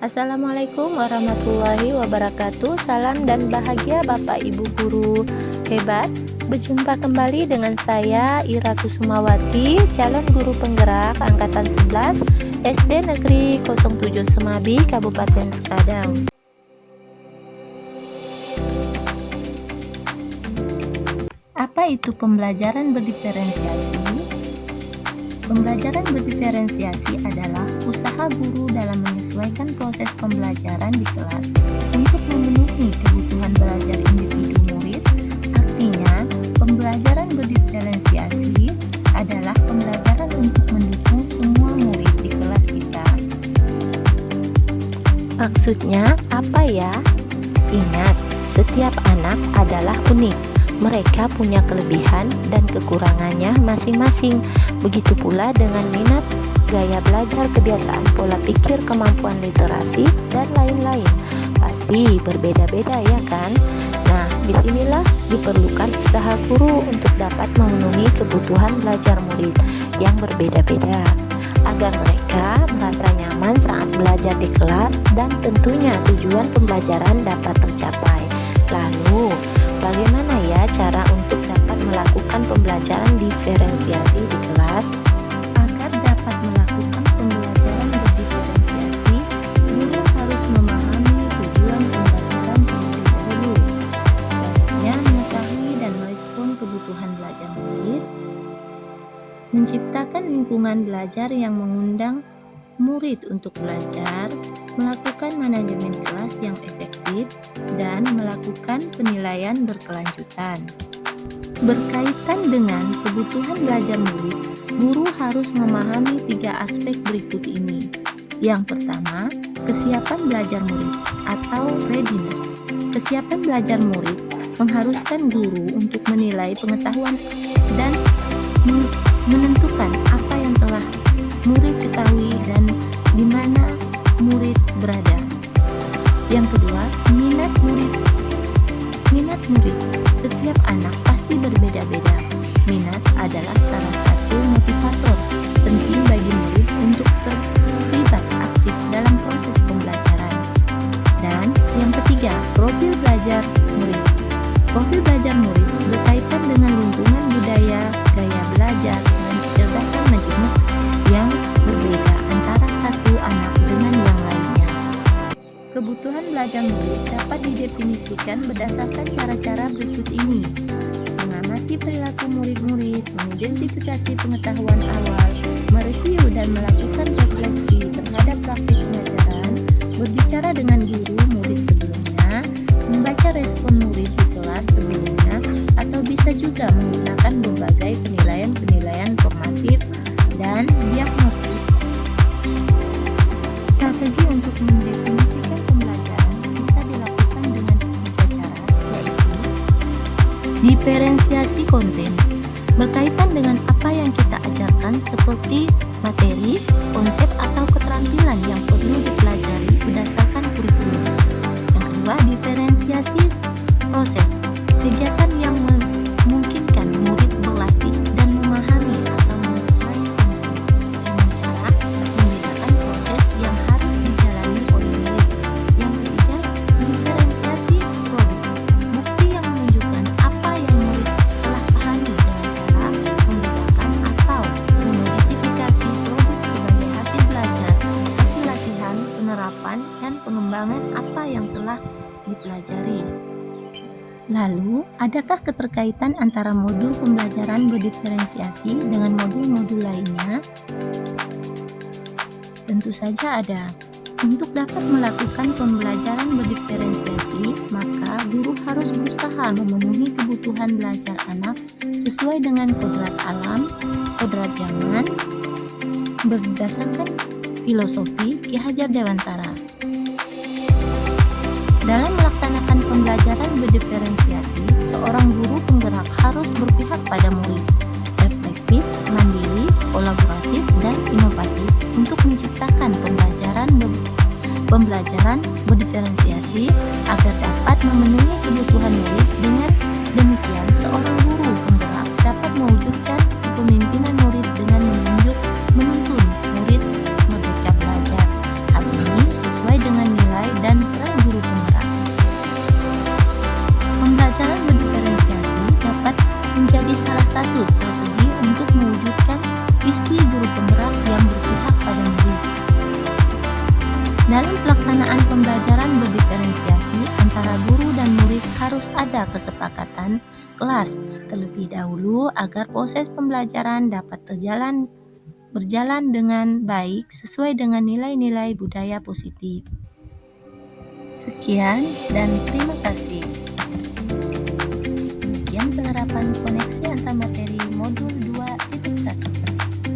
Assalamualaikum warahmatullahi wabarakatuh. Salam dan bahagia Bapak Ibu guru hebat. Berjumpa kembali dengan saya Ira Kusumawati, calon guru penggerak angkatan 11 SD Negeri 07 Semabi, Kabupaten Sekadang. Apa itu pembelajaran berdiferensiasi? Pembelajaran berdiferensiasi adalah usaha guru dalam menyesuaikan proses pembelajaran di kelas untuk memenuhi kebutuhan belajar individu murid. Artinya, pembelajaran berdiferensiasi adalah pembelajaran untuk mendukung semua murid di kelas kita. Maksudnya apa ya? Ingat, setiap anak adalah unik. Mereka punya kelebihan dan kekurangannya masing-masing. Begitu pula dengan minat, gaya belajar, kebiasaan pola pikir, kemampuan literasi, dan lain-lain. Pasti berbeda-beda ya kan? Nah, disinilah diperlukan usaha guru untuk dapat memenuhi kebutuhan belajar murid yang berbeda-beda, agar mereka merasa nyaman saat belajar di kelas dan tentunya tujuan pembelajaran dapat tercapai. Lalu, bagaimana ya cara untuk dapat melakukan pembelajaran diferensiasi di kelas? Agar dapat melakukan pembelajaran berdiferensiasi, guru harus memahami tujuan pembelajaran terlebih dahulu. Caranya mengetahui dan merespon kebutuhan belajar murid, menciptakan lingkungan belajar yang mengundang murid untuk belajar, melakukan manajemen kelas yang efektif, dan melakukan penilaian berkelanjutan. Berkaitan dengan kebutuhan belajar murid, guru harus memahami 3 aspek berikut ini. Yang pertama, kesiapan belajar murid atau readiness. Kesiapan belajar murid mengharuskan guru untuk menilai pengetahuan dan menentukan apa yang telah murid ketahui dan di mana murid berada. Yang kedua, minat murid. Setiap anak pasti berbeda-beda. Minat adalah salah satu motivator penting bagi murid untuk terlibat aktif dalam proses pembelajaran. Dan yang ketiga, profil belajar murid. Profil belajar murid berkaitan dengan lingkungan budaya, gaya belajar, dan kecerdasan majemuk yang berbeda antara satu anak dengan yang lainnya. Kebutuhan belajar murid dapat didefinisikan berdasarkan cara-cara berikut ini: mengamati perilaku murid-murid, mengidentifikasi pengetahuan awal, mereview dan melakukan refleksi terhadap praktik pengajaran, berbicara dengan guru murid sebelumnya, membaca respon murid di kelas sebelumnya, atau bisa juga menggunakan berbagai penilaian formatif dan diagnostik. Strategi untuk mendefinisikan pembelajaran bisa dilakukan dengan 3 cara, yaitu diferensiasi konten, berkaitan dengan apa yang kita ajarkan seperti materi, konsep, atau keterampilan yang perlu dipelajari berdasarkan kurikulum. Yang kedua, diferensiasi proses, kegiatan yang memungkinkan murid berlatih dan memahami atau menguasai dengan cara membedakan proses yang harus dijalani oleh murid. Yang ketiga, diferensiasi produk, bukti yang menunjukkan apa yang murid telah pahami dengan cara membedakan atau mengidentifikasi produk sebagai hasil belajar, hasil latihan, penerapan, dan pengembangan apa yang telah dipelajari. Lalu, adakah keterkaitan antara modul pembelajaran berdiferensiasi dengan modul-modul lainnya? Tentu saja ada. Untuk dapat melakukan pembelajaran berdiferensiasi, maka guru harus berusaha memenuhi kebutuhan belajar anak sesuai dengan kodrat alam, kodrat zaman, berdasarkan filosofi Ki Hajar Dewantara. Dalam melaksanakan pembelajaran berdiferensiasi, seorang guru penggerak harus berpihak pada murid, reflektif, mandiri, kolaboratif, dan inovatif untuk menciptakan pembelajaran berdiferensiasi agar dapat memenuhi kebutuhan murid. Dengan demikian, seorang guru penggerak dapat mewujudkan kepemimpinan murid dengan menuntun murid merdeka belajar. Hal ini sesuai dengan ada kesepakatan kelas terlebih dahulu agar proses pembelajaran dapat berjalan dengan baik sesuai dengan nilai-nilai budaya positif. Sekian dan terima kasih. Sekian penerapan koneksi antar materi modul 2.